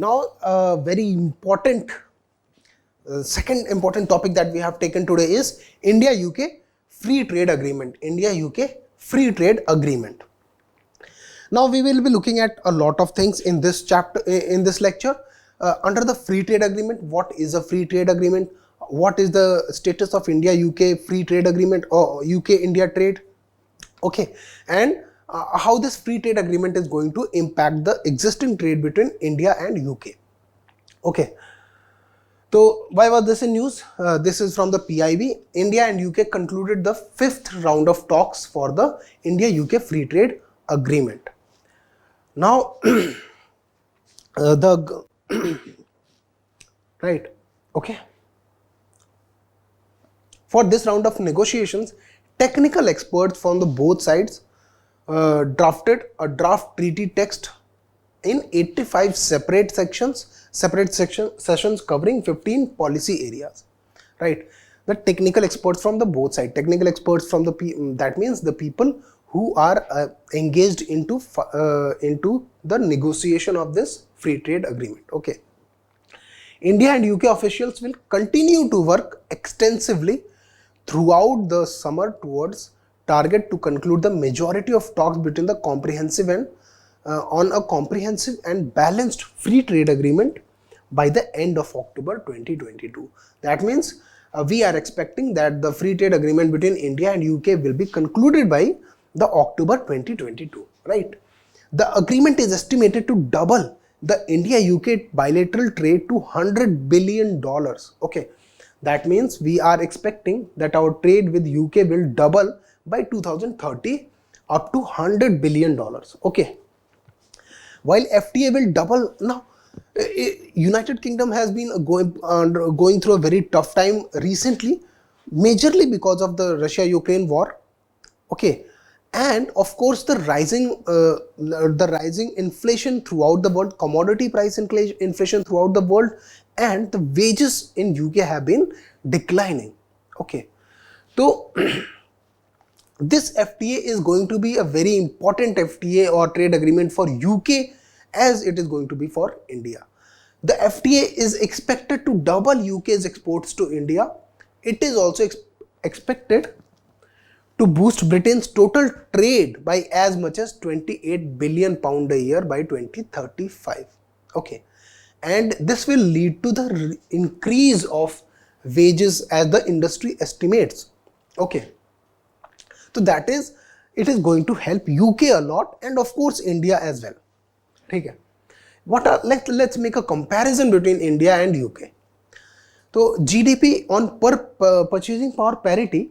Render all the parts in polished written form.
Now, very important, second important topic that we have taken today is India-UK Free Trade Agreement. India-UK Free Trade Agreement. Now, we will be looking at a lot of things in this chapter, in this lecture. Under the Free Trade Agreement, what is a Free Trade Agreement? What is the status of India-UK Free Trade Agreement or UK-India trade? Okay, and how this free trade agreement is going to impact the existing trade between India and UK. Okay, so why was this in news? This is from the PIB. India and UK concluded the 5th round of talks for the India-UK Free Trade Agreement. Now, right, okay. For this round of negotiations, technical experts from the both sides drafted a draft treaty text in 85 separate sessions covering 15 policy areas. Right, the technical experts from the both sides, technical experts from the that means the people who are engaged into the negotiation of this free trade agreement. Okay, India and UK officials will continue to work extensively throughout the summer towards target to conclude the majority of talks between the comprehensive and on a comprehensive and balanced free trade agreement by the end of October 2022. That means we are expecting that the free trade agreement between India and UK will be concluded by the October 2022, right? The agreement is estimated to double the India-UK bilateral trade to $100 billion. Okay, that means we are expecting that our trade with UK will double by 2030 up to $100 billion. Okay, while FTA will double. Now, United Kingdom has been going through a very tough time recently, majorly because of the Russia-Ukraine war. Okay, and of course the rising inflation throughout the world, commodity price inflation throughout the world, and the wages in UK have been declining. Okay, so this FTA is going to be a very important FTA or trade agreement for UK as it is going to be for India. The FTA is expected to double UK's exports to India. It is also expected to boost Britain's total trade by as much as £28 billion a year by 2035. Okay, and this will lead to the increase of wages as the industry estimates. Okay, so that is, it is going to help UK a lot and of course India as well. Okay, let's make a comparison between India and UK. So GDP on per purchasing power parity,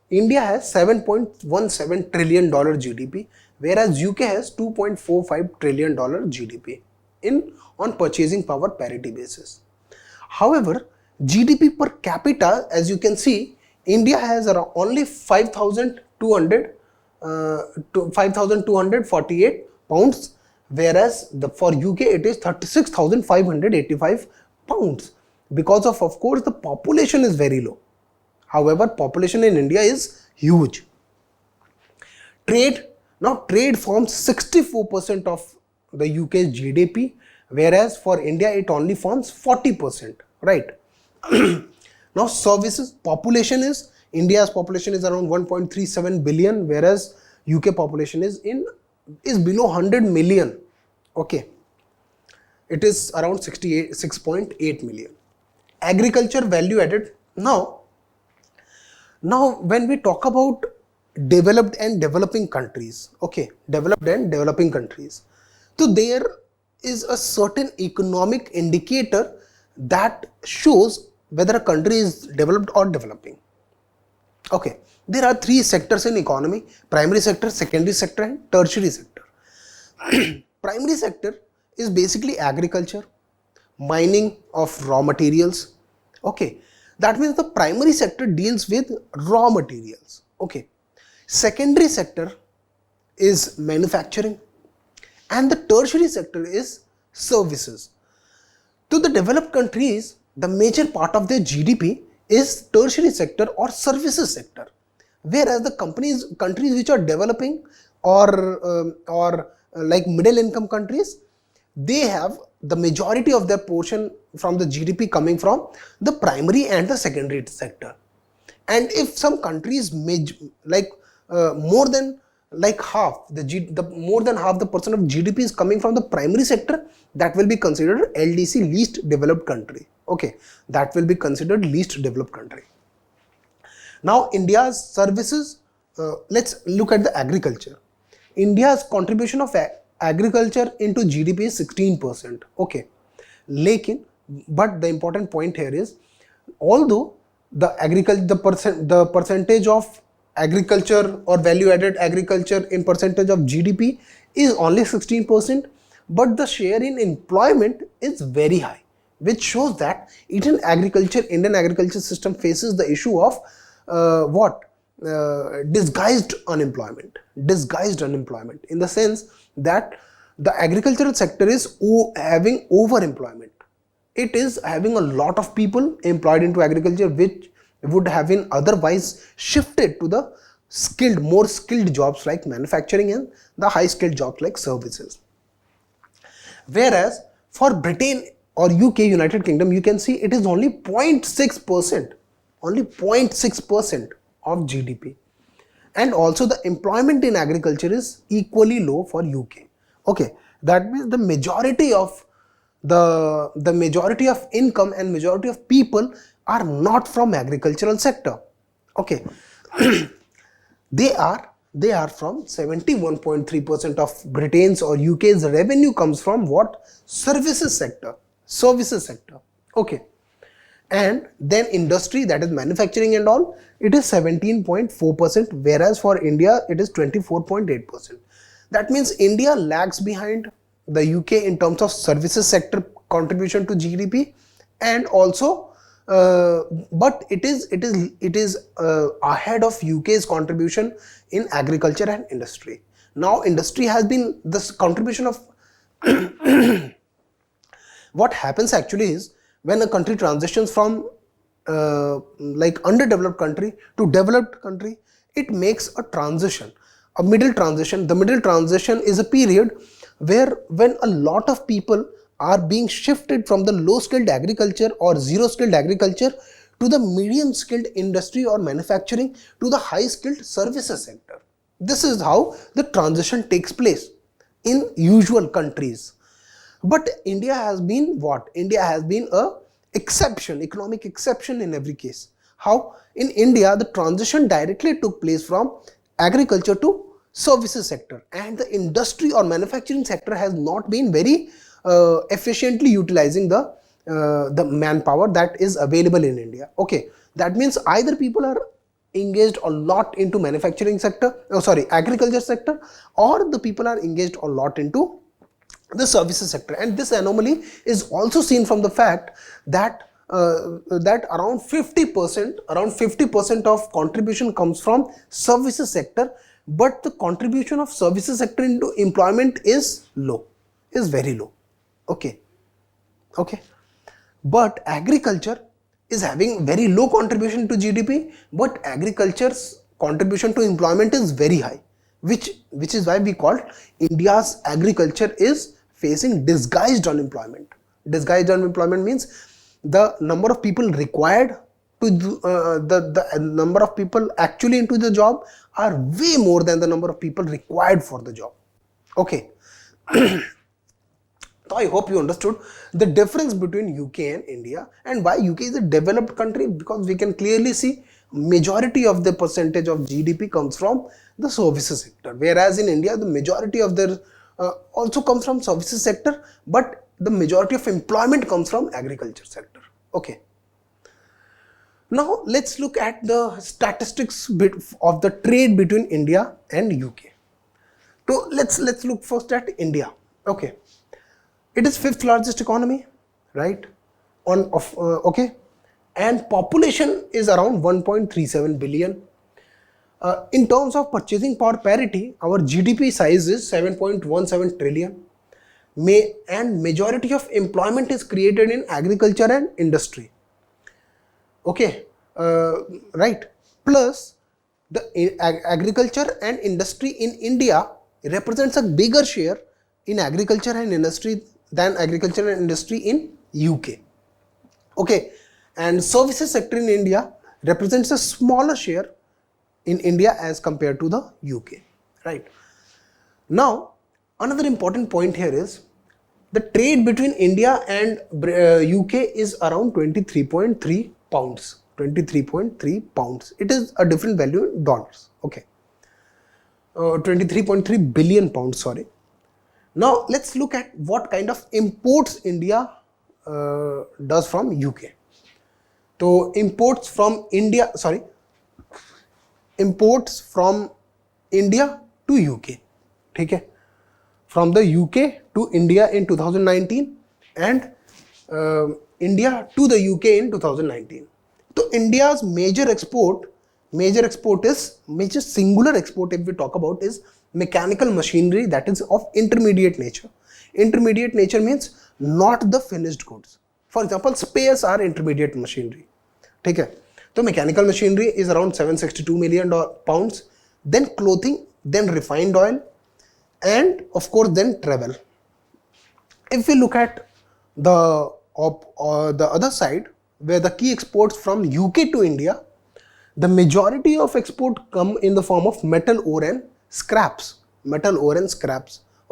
India has $7.17 trillion GDP, whereas UK has $2.45 trillion GDP on purchasing power parity basis. However, GDP per capita, as you can see, India has around only 5,248 pounds, whereas for UK it is 36,585 pounds. Because of course the population is very low. However, population in India is huge. Trade forms 64% of the UK's GDP, whereas for India it only forms 40%, right? Now services population is, India's population is around 1.37 billion, whereas UK population is below 100 million. Okay, it is around 6.8 million. Agriculture value added. Now when we talk about developed and developing countries, okay, developed and developing countries, so there is a certain economic indicator that shows whether a country is developed or developing. Okay, there are three sectors in economy: primary sector, secondary sector and tertiary sector. Primary sector is basically agriculture, mining of raw materials. Okay, that means the primary sector deals with raw materials. Okay, secondary sector is manufacturing and the tertiary sector is services. To the developed countries, the major part of their GDP is tertiary sector or services sector, whereas the countries which are developing or like middle income countries, they have the majority of their portion from the GDP coming from the primary and the secondary sector. And if some countries more than like half more than half the percent of GDP is coming from the primary sector, that will be considered LDC, least developed country. Okay, that will be considered least developed country. Now India's services, let's look at the agriculture. India's contribution of agriculture into GDP is 16%. Okay, but the important point here is, although the percentage of agriculture or value added agriculture in percentage of GDP is only 16%, but the share in employment is very high, which shows that Indian agriculture system faces the issue of disguised unemployment, in the sense that the agricultural sector is having overemployment. It is having a lot of people employed into agriculture, which would have been otherwise shifted to the more skilled jobs like manufacturing and the high skilled jobs like services. Whereas for Britain or UK, United Kingdom, you can see it is only 0.6%, of GDP. And also the employment in agriculture is equally low for UK. Okay, that means the majority of income and majority of people are not from agricultural sector. Okay, they are from 71.3% of Britain's or UK's revenue comes from what? Services sector. Okay, and then industry, that is manufacturing and all, it is 17.4%, whereas for India it is 24.8%. That means India lags behind the UK in terms of services sector contribution to GDP, and also but it is ahead of UK's contribution in agriculture and industry. Now industry has been this contribution of what happens actually is, when a country transitions from like underdeveloped country to developed country, it makes a transition, a middle transition. The middle transition is a period where when a lot of people are being shifted from the low skilled agriculture or zero skilled agriculture to the medium skilled industry or manufacturing to the high skilled services sector. This is how the transition takes place in usual countries. But India has been what? India has been a exception, economic exception in every case. How? In India, the transition directly took place from agriculture to services sector, and the industry or manufacturing sector has not been very efficiently utilizing the manpower that is available in India. Okay, that means either people are engaged a lot into manufacturing sector, agriculture sector, or the people are engaged a lot into the services sector. And this anomaly is also seen from the fact that around 50% of contribution comes from services sector, but the contribution of services sector into employment is very low. Okay, but agriculture is having very low contribution to GDP, but agriculture's contribution to employment is very high, which is why we call India's agriculture is facing disguised unemployment. Disguised unemployment means the number of people required to do, the number of people actually into the job are way more than the number of people required for the job. Okay. So I hope you understood the difference between UK and India, and why UK is a developed country, because we can clearly see majority of the percentage of GDP comes from the services sector, whereas in India the majority of their also comes from services sector, but the majority of employment comes from agriculture sector. Okay. Now let's look at the statistics of the trade between India and UK. So let's look first at India. Okay. It is 5th largest economy, right? Okay, and population is around 1.37 billion. In terms of purchasing power parity, our GDP size is 7.17 trillion. And majority of employment is created in agriculture and industry. Okay, right. Plus, the agriculture and industry in India represents a bigger share in agriculture and industry than agriculture and industry in UK. Okay, and services sector in India represents a smaller share in India as compared to the UK, right? Now, another important point here is the trade between India and UK is around 23.3 pounds. 23.3 pounds. It is a different value in dollars. Okay. 23.3 billion pounds, sorry. Now, let's look at what kind of imports India does from UK. So, imports from India to UK. Okay. From the UK to India in 2019 and India to the UK in 2019. So India's major singular export if we talk about is mechanical machinery, that is of intermediate nature. Intermediate nature means not the finished goods. For example, spares are intermediate machinery. Okay. So mechanical machinery is around 762 million pounds, then clothing, then refined oil, and of course then travel. If we look at the other side, where the key exports from UK to India, the majority of export come in the form of metal ore and scraps.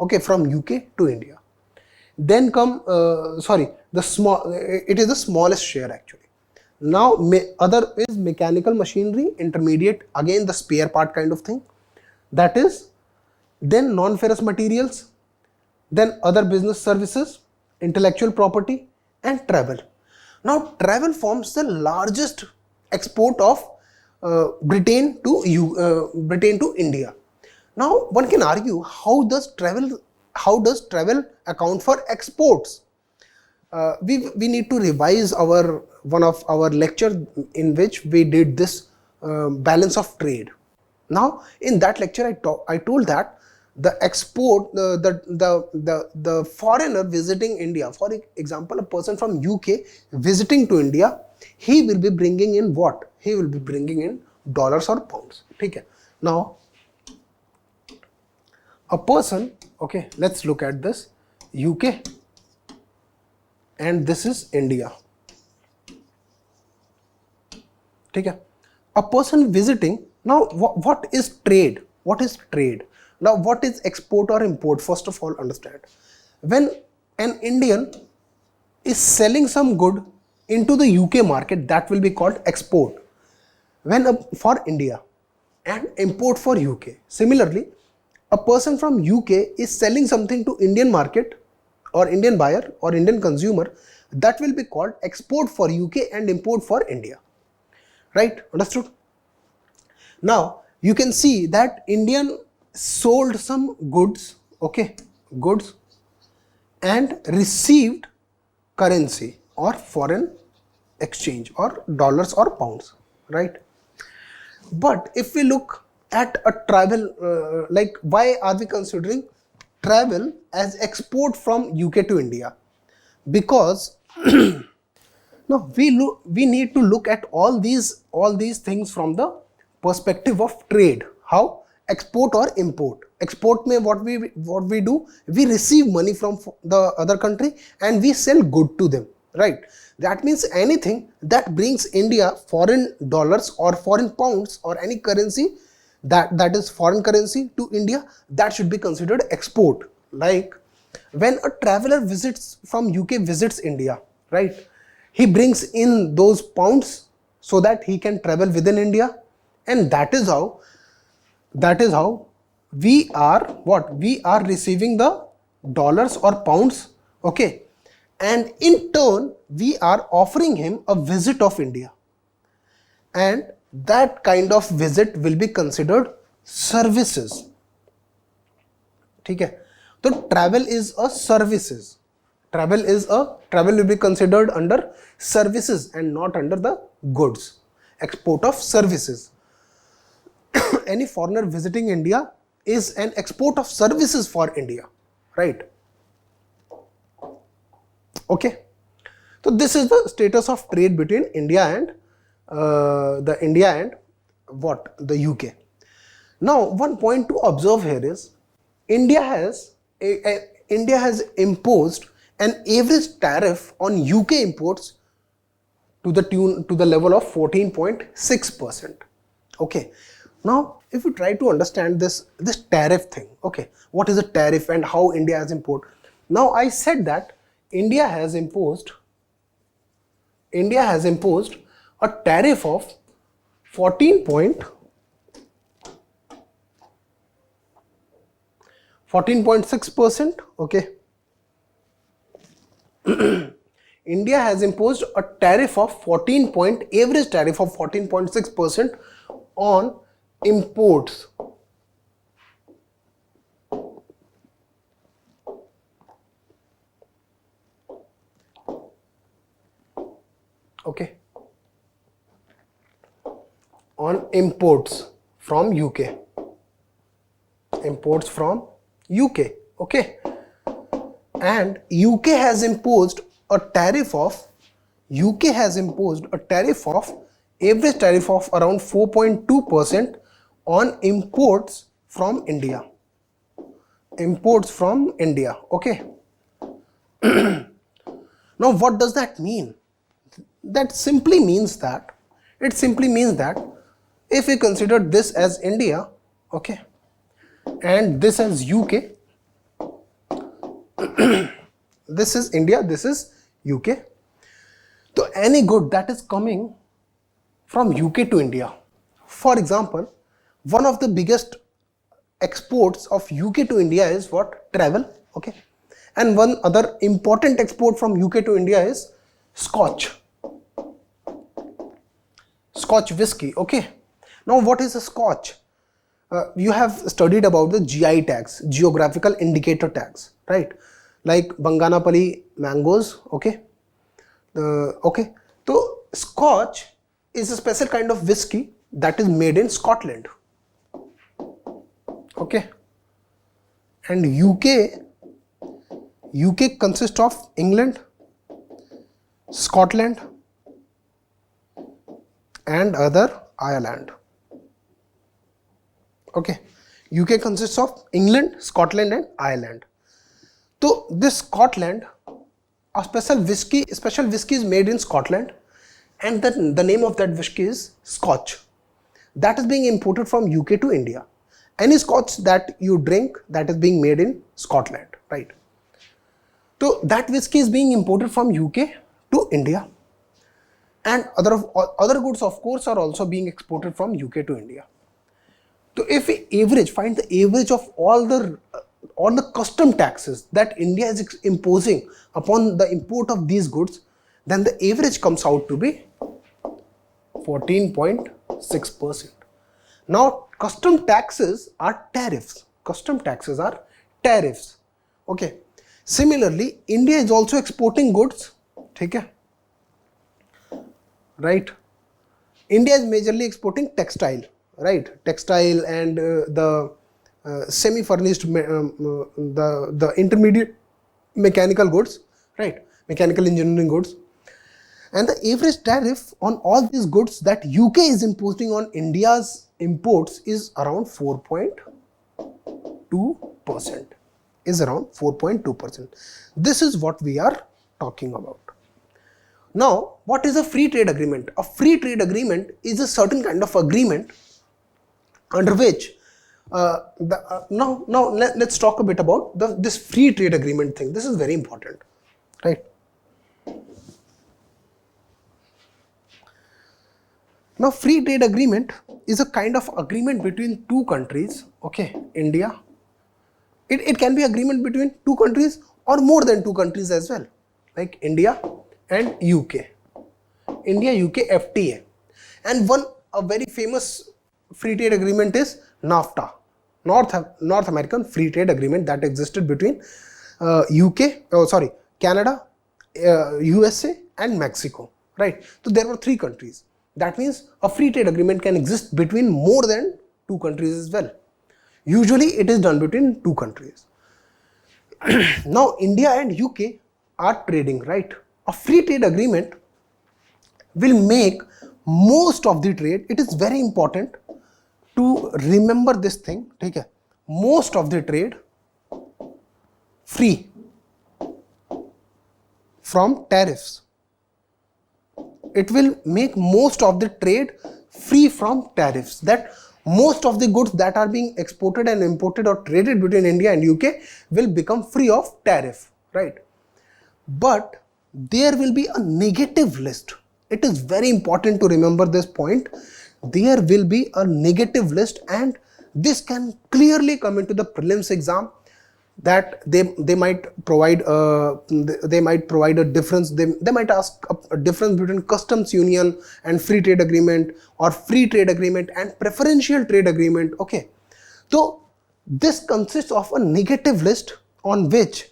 Okay, from UK to India. Then come, it is the smallest share actually. Now, other is mechanical machinery, intermediate, again the spare part kind of thing. That is, then non-ferrous materials, then other business services, intellectual property, and travel. Now, travel forms the largest export of Britain to India. Now, one can argue, how does travel account for exports? We need to revise one of our lecture in which we did this balance of trade. Now, in that lecture, I told that the export, the foreigner visiting India, for example, a person from UK visiting to India, he will be bringing in what? He will be bringing in dollars or pounds. Okay. Now, a person, okay, let's look at this, UK, and this is India. Okay. A person visiting, now what is trade? What is trade? Now, what is export or import? First of all, understand. When an Indian is selling some good into the UK market, that will be called export. When for India, and import for UK. Similarly, a person from UK is selling something to Indian market or Indian buyer or Indian consumer, that will be called export for UK and import for India. Right? Understood? Now, you can see that Indian sold some goods, okay, goods, and received currency or foreign exchange or dollars or pounds, right? But if we look at a travel, like why are we considering travel as export from UK to India? Because no, we need to look at all these things from the perspective of trade. How? Export or import. Export means what we do, we receive money from the other country and we sell good to them, right? That means anything that brings India foreign dollars or foreign pounds or any currency that is foreign currency to India, that should be considered export. Like when a traveler from UK visits India, right? He brings in those pounds so that he can travel within India, and that is how we are receiving the dollars or pounds, okay, and in turn we are offering him a visit of India, and that kind of visit will be considered services. Okay, so travel is a services. Travel will be considered under services and not under the goods. Export of services. Any foreigner visiting India is an export of services for India, right? Okay. So this is the status of trade between India and the UK. Now, one point to observe here is India has imposed an average tariff on UK imports to the level of 14.6%. Okay, now if you try to understand this tariff thing, okay, what is a tariff and how India has imposed. Now I said that India has imposed a tariff of 14.6%. Okay, India has imposed a tariff of average tariff of 14.6% on imports. Okay, on imports from UK. Imports from UK. Okay, and UK has imposed a tariff of average tariff of around 4.2% on imports from India. Okay. Now what does that mean? It simply means that if we consider this as India, okay, and this as UK, this is India, this is UK. So any good that is coming from UK to India, for example, one of the biggest exports of UK to India is what? Travel. Okay, and one other important export from UK to India is Scotch whiskey. Okay, now what is a Scotch? You have studied about the GI tags, geographical indicator tags, right? Like Banganapali mangoes. Okay, okay, so Scotch is a special kind of whiskey that is made in Scotland. Okay, and UK consists of England, Scotland and other Ireland. Okay, UK consists of England, Scotland and Ireland. So this Scotland, a special whiskey is made in Scotland, and then the name of that whiskey is Scotch. That is being imported from UK to India. Any Scotch that you drink that is being made in Scotland, right? So that whiskey is being imported from UK to India, and other goods of course are also being exported from UK to India. So if we find the average of all the custom taxes that India is imposing upon the import of these goods, then the average comes out to be 14.6%. Now custom taxes are tariffs. Okay. Similarly, India is also exporting goods. Okay. Right. India is majorly exporting textile. Right. Textile and the semi-furnished, the intermediate mechanical goods. Right. Mechanical engineering goods. And the average tariff on all these goods that UK is imposing on India's imports is around 4.2%. This is what we are talking about. Now, what is a free trade agreement? A free trade agreement is a certain kind of agreement under which now let's talk a bit about this free trade agreement thing. This is very important, right? Now, free trade agreement is a kind of agreement between two countries. Okay, India. It can be agreement between two countries or more than two countries as well, like India and UK. India-UK FTA. And a very famous free trade agreement is NAFTA, North American Free Trade Agreement, that existed between Canada, USA and Mexico, right? So there were three countries. That means a free trade agreement can exist between more than two countries as well. Usually it is done between two countries. Now India and UK are trading, right? A free trade agreement will make most of the trade. It is very important to remember this thing. Okay? Most of the trade free. from tariffs. It will make most of the trade free from tariffs, that most of the goods that are being exported and imported or traded between India and UK will become free of tariff, right? But there will be a negative list. It is very important to remember this point. There will be a negative list, and this can clearly come into the prelims exam, that they might provide a difference. They might ask a difference between customs union and free trade agreement, or free trade agreement and preferential trade agreement. Okay, so this consists of a negative list on which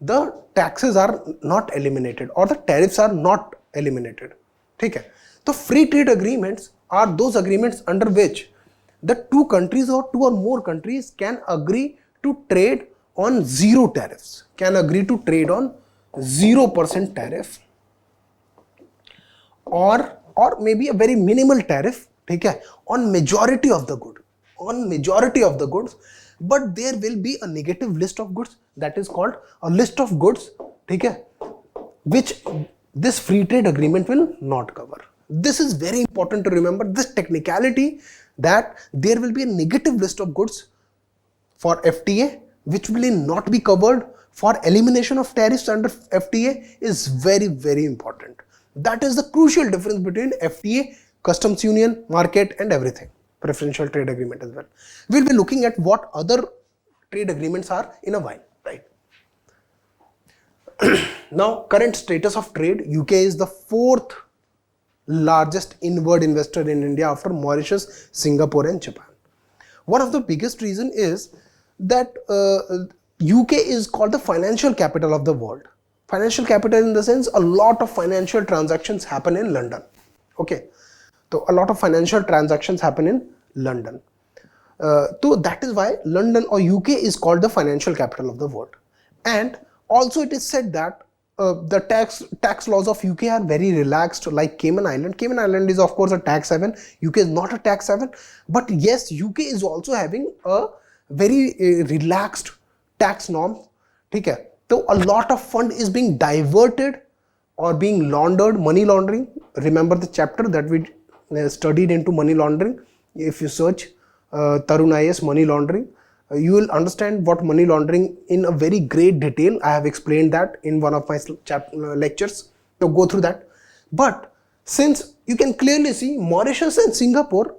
the taxes are not eliminated or the tariffs are not eliminated. Okay, so free trade agreements are those agreements under which the two countries or two or more countries can agree to trade on zero tariffs, can agree to trade on 0% tariff, or maybe a very minimal tariff, okay, on majority of the goods, but there will be a negative list of goods, that is called a list of goods, okay, which this free trade agreement will not cover. This is very important to remember, this technicality, that there will be a negative list of goods for FTA which will not be covered for elimination of tariffs under FTA is very, very important. That is the crucial difference between FTA, customs union, market and everything, preferential trade agreement as well. We'll be looking at what other trade agreements are in a while, right? Now, current status of trade, UK is the fourth largest inward investor in India after Mauritius, Singapore and Japan. One of the biggest reason is that UK is called the financial capital of the world. Financial capital in the sense a lot of financial transactions happen in London. Okay, so a lot of financial transactions happen in London. So that is why London or UK is called the financial capital of the world. And also it is said that the tax laws of UK are very relaxed, like Cayman Island. Cayman Island is of course a tax haven. UK is not a tax haven, but yes, UK is also having a very relaxed tax norm. Okay, so a lot of fund is being diverted or being laundered, money laundering. Remember the chapter that we studied into money laundering. If you search Tarun IAS money laundering, you will understand what money laundering in a very great detail. I have explained that in one of my lectures, so go through that. But since you can clearly see Mauritius and Singapore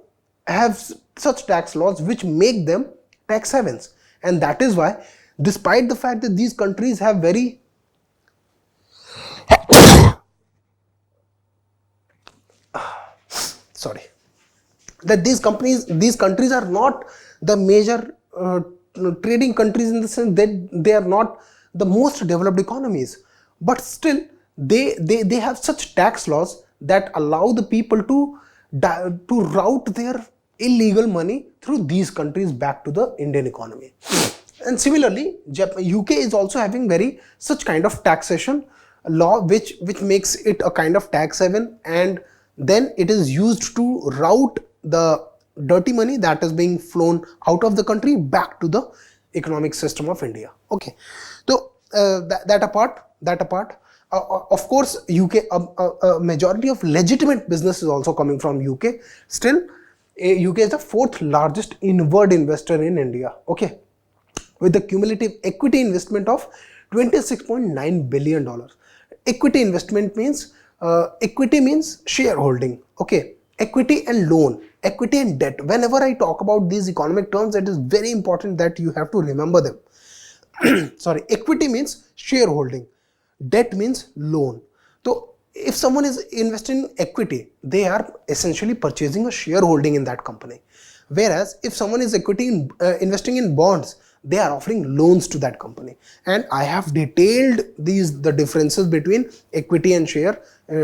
have such tax laws which make them tax havens, and that is why, despite the fact that these countries have very that these countries are not the major trading countries, in the sense that they are not the most developed economies, but still they have such tax laws that allow the people to route their illegal money through these countries back to the Indian economy. And similarly, UK is also having very such kind of taxation law which makes it a kind of tax haven, and then it is used to route the dirty money that is being flown out of the country back to the economic system of India. Okay, so that apart, of course UK, a majority of legitimate business is also coming from UK. Still, UK is the fourth largest inward investor in India. Okay, with a cumulative equity investment of $26.9 billion. Equity investment means equity means shareholding. Okay, equity and loan, equity and debt. Whenever I talk about these economic terms, it is very important that you have to remember them. Sorry, equity means shareholding, debt means loan. So if someone is investing in equity, they are essentially purchasing a shareholding in that company. Whereas if someone is investing in bonds, they are offering loans to that company. And I have detailed the differences between equity and share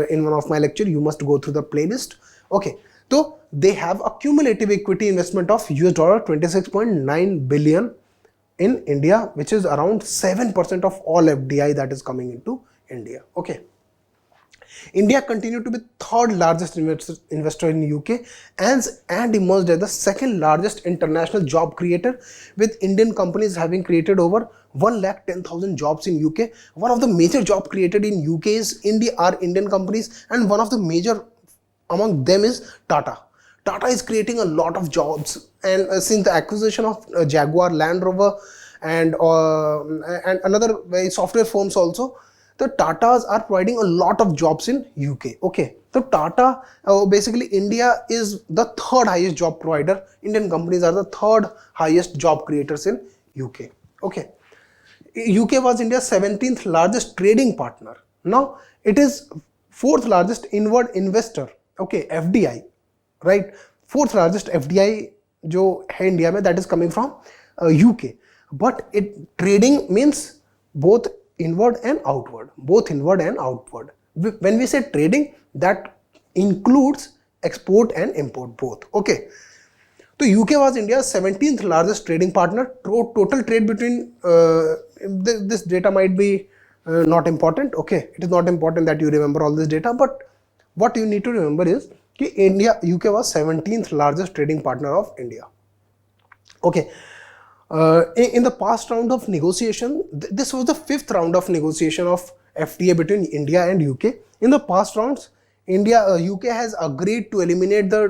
in one of my lecture. You must go through the playlist. Okay, so they have a cumulative equity investment of $26.9 billion in India, which is around 7% of all FDI that is coming into India. Okay, India continued to be third largest investor in UK and emerged as the second largest international job creator, with Indian companies having created over 1,10,000 jobs in UK. One of the major job created in UK is Indian companies, and one of the major among them is Tata. Tata is creating a lot of jobs, and since the acquisition of Jaguar, Land Rover, and another software firms also, the Tatas are providing a lot of jobs in UK. Okay, so Tata, basically India is the third highest job provider. Indian companies are the third highest job creators in UK. Okay, UK was India's 17th largest trading partner. Now it is fourth largest inward investor. Okay, FDI, right? Fourth largest FDI जो है India में, that is coming from UK. But it trading means both inward and outward. Both inward and outward. When we say trading, that includes export and import both. Okay. So UK was India's 17th largest trading partner. Total trade between this data might be not important. Okay, it is not important that you remember all this data, but what you need to remember is that UK was 17th largest trading partner of India. Okay. In the past round of negotiation, this was the fifth round of negotiation of FTA between India and UK. In the past rounds, UK has agreed to eliminate the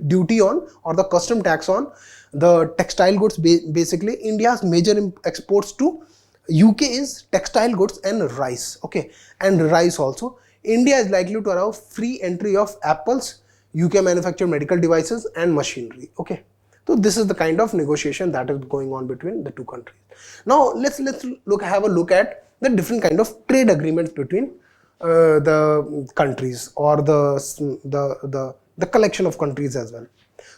duty on, or the custom tax on, the textile goods. Basically, India's major exports to UK is textile goods and rice. Okay, and rice also. India is likely to allow free entry of Apple's UK manufactured medical devices and machinery. Okay. So this is the kind of negotiation that is going on between the two countries. Now let's have a look at the different kind of trade agreements between the countries, or the collection of countries as well.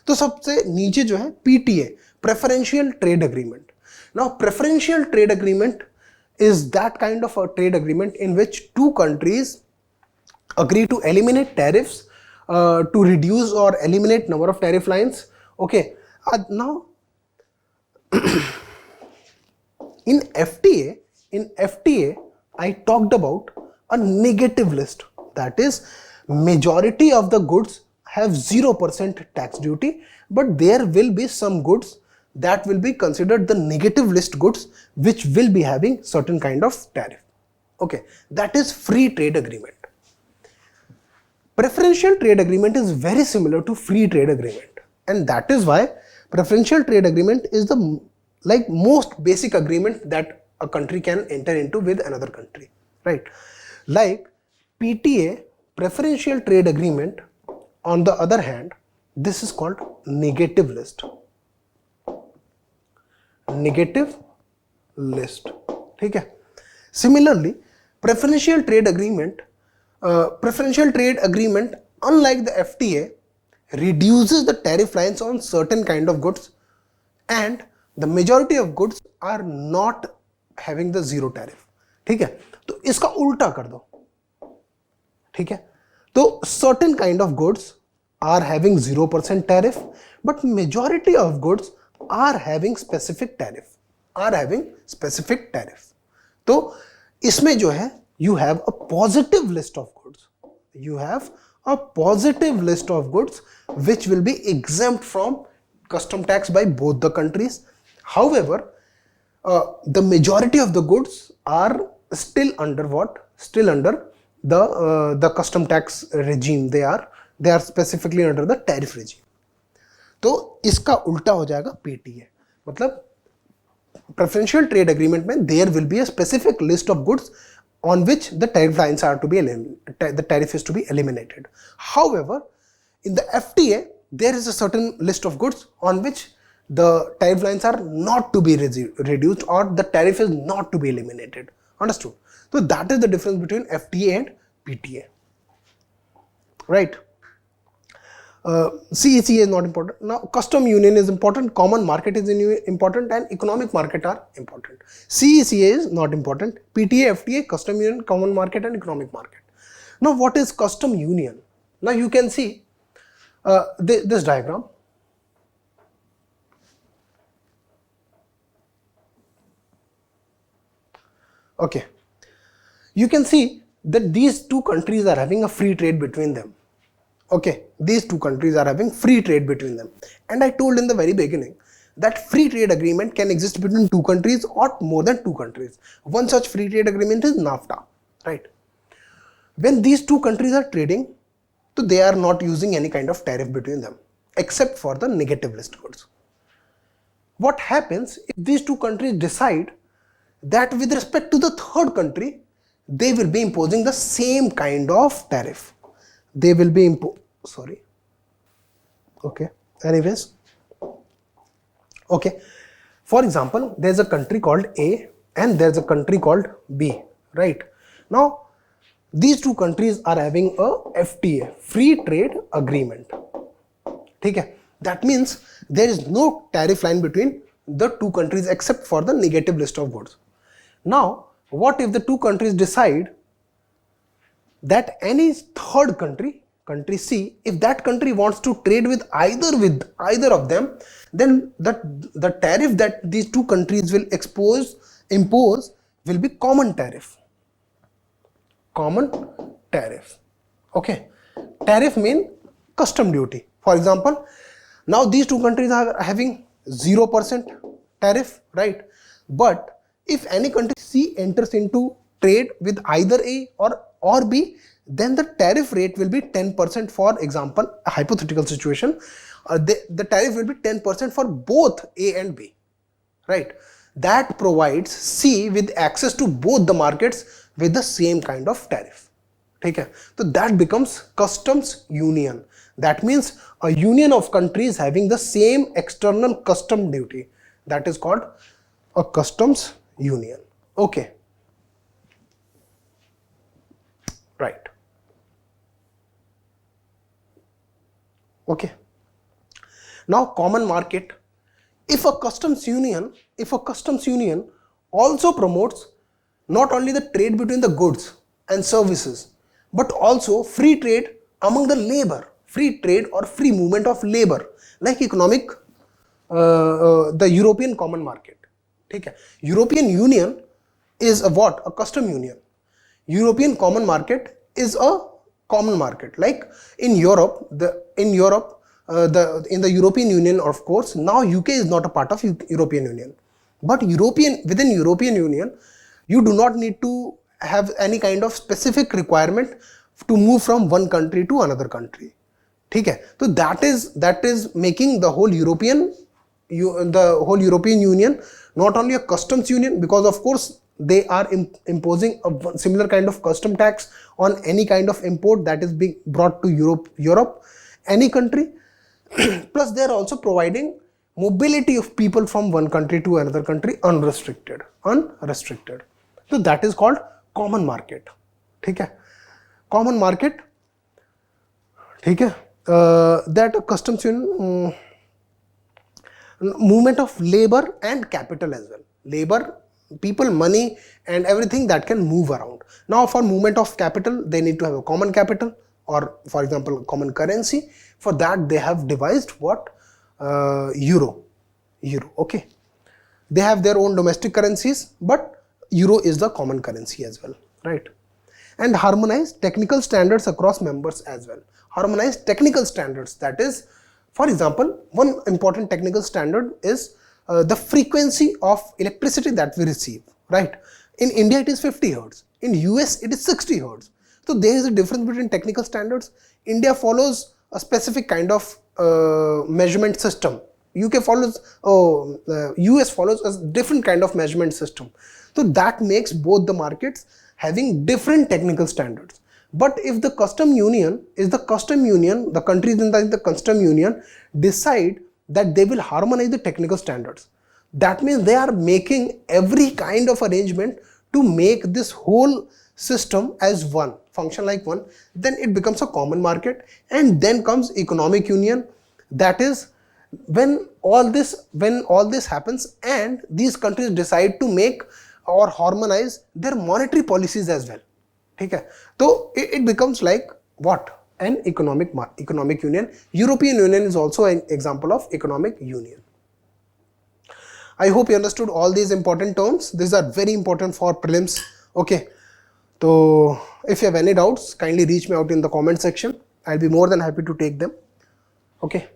तो सबसे नीचे जो है PTA, Preferential Trade Agreement. Now Preferential Trade Agreement is that kind of a trade agreement in which two countries agree to eliminate tariffs, to reduce or eliminate number of tariff lines. Okay. Now in FTA I talked about a negative list, that is majority of the goods have 0% tax duty, but there will be some goods that will be considered the negative list goods which will be having certain kind of tariff. Okay, that is free trade agreement. Preferential trade agreement is very similar to free trade agreement, and that is why preferential trade agreement is the most basic agreement that a country can enter into with another country, right? Like PTA, Preferential Trade Agreement, on the other hand, this is called negative list. Negative list. Okay. Similarly, Preferential Trade Agreement, unlike the FTA, reduces the tariff lines on certain kind of goods, and the majority of goods are not having the zero tariff. ठीक है, तो इसका उल्टा कर दो. ठीक है, तो certain kind of goods are having 0% tariff, but majority of goods are having specific tariff. तो इसमें जो है, you have a positive list of goods. You have a positive list of goods which will be exempt from custom tax by both the countries. However, the majority of the goods are still under what? Still under the custom tax regime. They are specifically under the tariff regime. तो इसका उल्टा हो जाएगा PTA. मतलब preferential trade agreement में there will be a specific list of goods on which the tariff lines are to be the tariff is to be eliminated. However, in the FTA there is a certain list of goods on which the tariff lines are not to be reduced, or the tariff is not to be eliminated. Understood? So that is the difference between FTA and PTA. Right? CECA is not important. Now custom union is important, common market is important, and economic market are important. CECA is not important. PTA, FTA, custom union, common market and economic market. Now what is custom union? Now you can see this diagram. Okay, you can see that these two countries are having a free trade between them. Okay, these two countries are having free trade between them, and I told in the very beginning that free trade agreement can exist between two countries or more than two countries. One such free trade agreement is NAFTA, right? When these two countries are trading, so they are not using any kind of tariff between them except for the negative list goods. What happens if these two countries decide that with respect to the third country, they will be imposing the same kind of tariff? They will be anyways, for example, there's a country called A and there's a country called B, right? Now these two countries are having a FTA, free trade agreement. Okay? That means there is no tariff line between the two countries except for the negative list of goods. Now what if the two countries decide that any third country, country C, if that country wants to trade with either of them, then the tariff that these two countries will impose will be common tariff. Common tariff. Okay. Tariff mean custom duty. For example, now these two countries are having 0% tariff, right? But if any country C enters into trade with either A or B, then the tariff rate will be 10%. For example, a hypothetical situation, the tariff will be 10% for both A and B, right? That provides C with access to both the markets with the same kind of tariff. Okay? So that becomes customs union. That means a union of countries having the same external custom duty. That is called a customs union. Okay. Right. Okay. Now common market. If a customs union also promotes not only the trade between the goods and services, but also free trade among the labor, free trade or free movement of labor, like the European common market. Okay. European Union is a what? A custom union. European common market is a common market. Like in Europe, in the European Union, of course, now UK is not a part of European Union. But within European Union, you do not need to have any kind of specific requirement to move from one country to another country. Okay? So that is making the whole European Union not only a customs union, because of course they are imposing a similar kind of custom tax on any kind of import that is being brought to Europe, any country. Plus they are also providing mobility of people from one country to another country unrestricted. So that is called common market. Okay? Common market. Okay? That a customs union, movement of labor and capital as well. Labor, people, money and everything that can move around. Now for movement of capital, they need to have a common capital, or for example common currency. For that they have devised what? Euro. Okay. They have their own domestic currencies, but euro is the common currency as well, right? And harmonize technical standards across members as well. Harmonize technical standards, that is, for example, one important technical standard is the frequency of electricity that we receive, right? In India it is 50 Hz, in US it is 60 Hz. So there is a difference between technical standards. India follows a specific kind of measurement system. US follows a different kind of measurement system. So that makes both the markets having different technical standards. But if the custom union, the countries inside the custom union decide that they will harmonize the technical standards, that means they are making every kind of arrangement to make this whole system as one, function like one, then it becomes a common market. And then comes economic union. That is when all this happens and these countries decide to make or harmonize their monetary policies as well. Okay? So it becomes like what? An economic union. European Union is also an example of economic union. I hope you understood all these important terms. These are very important for prelims. Okay. So if you have any doubts, kindly reach me out in the comment section. I'll be more than happy to take them. Okay.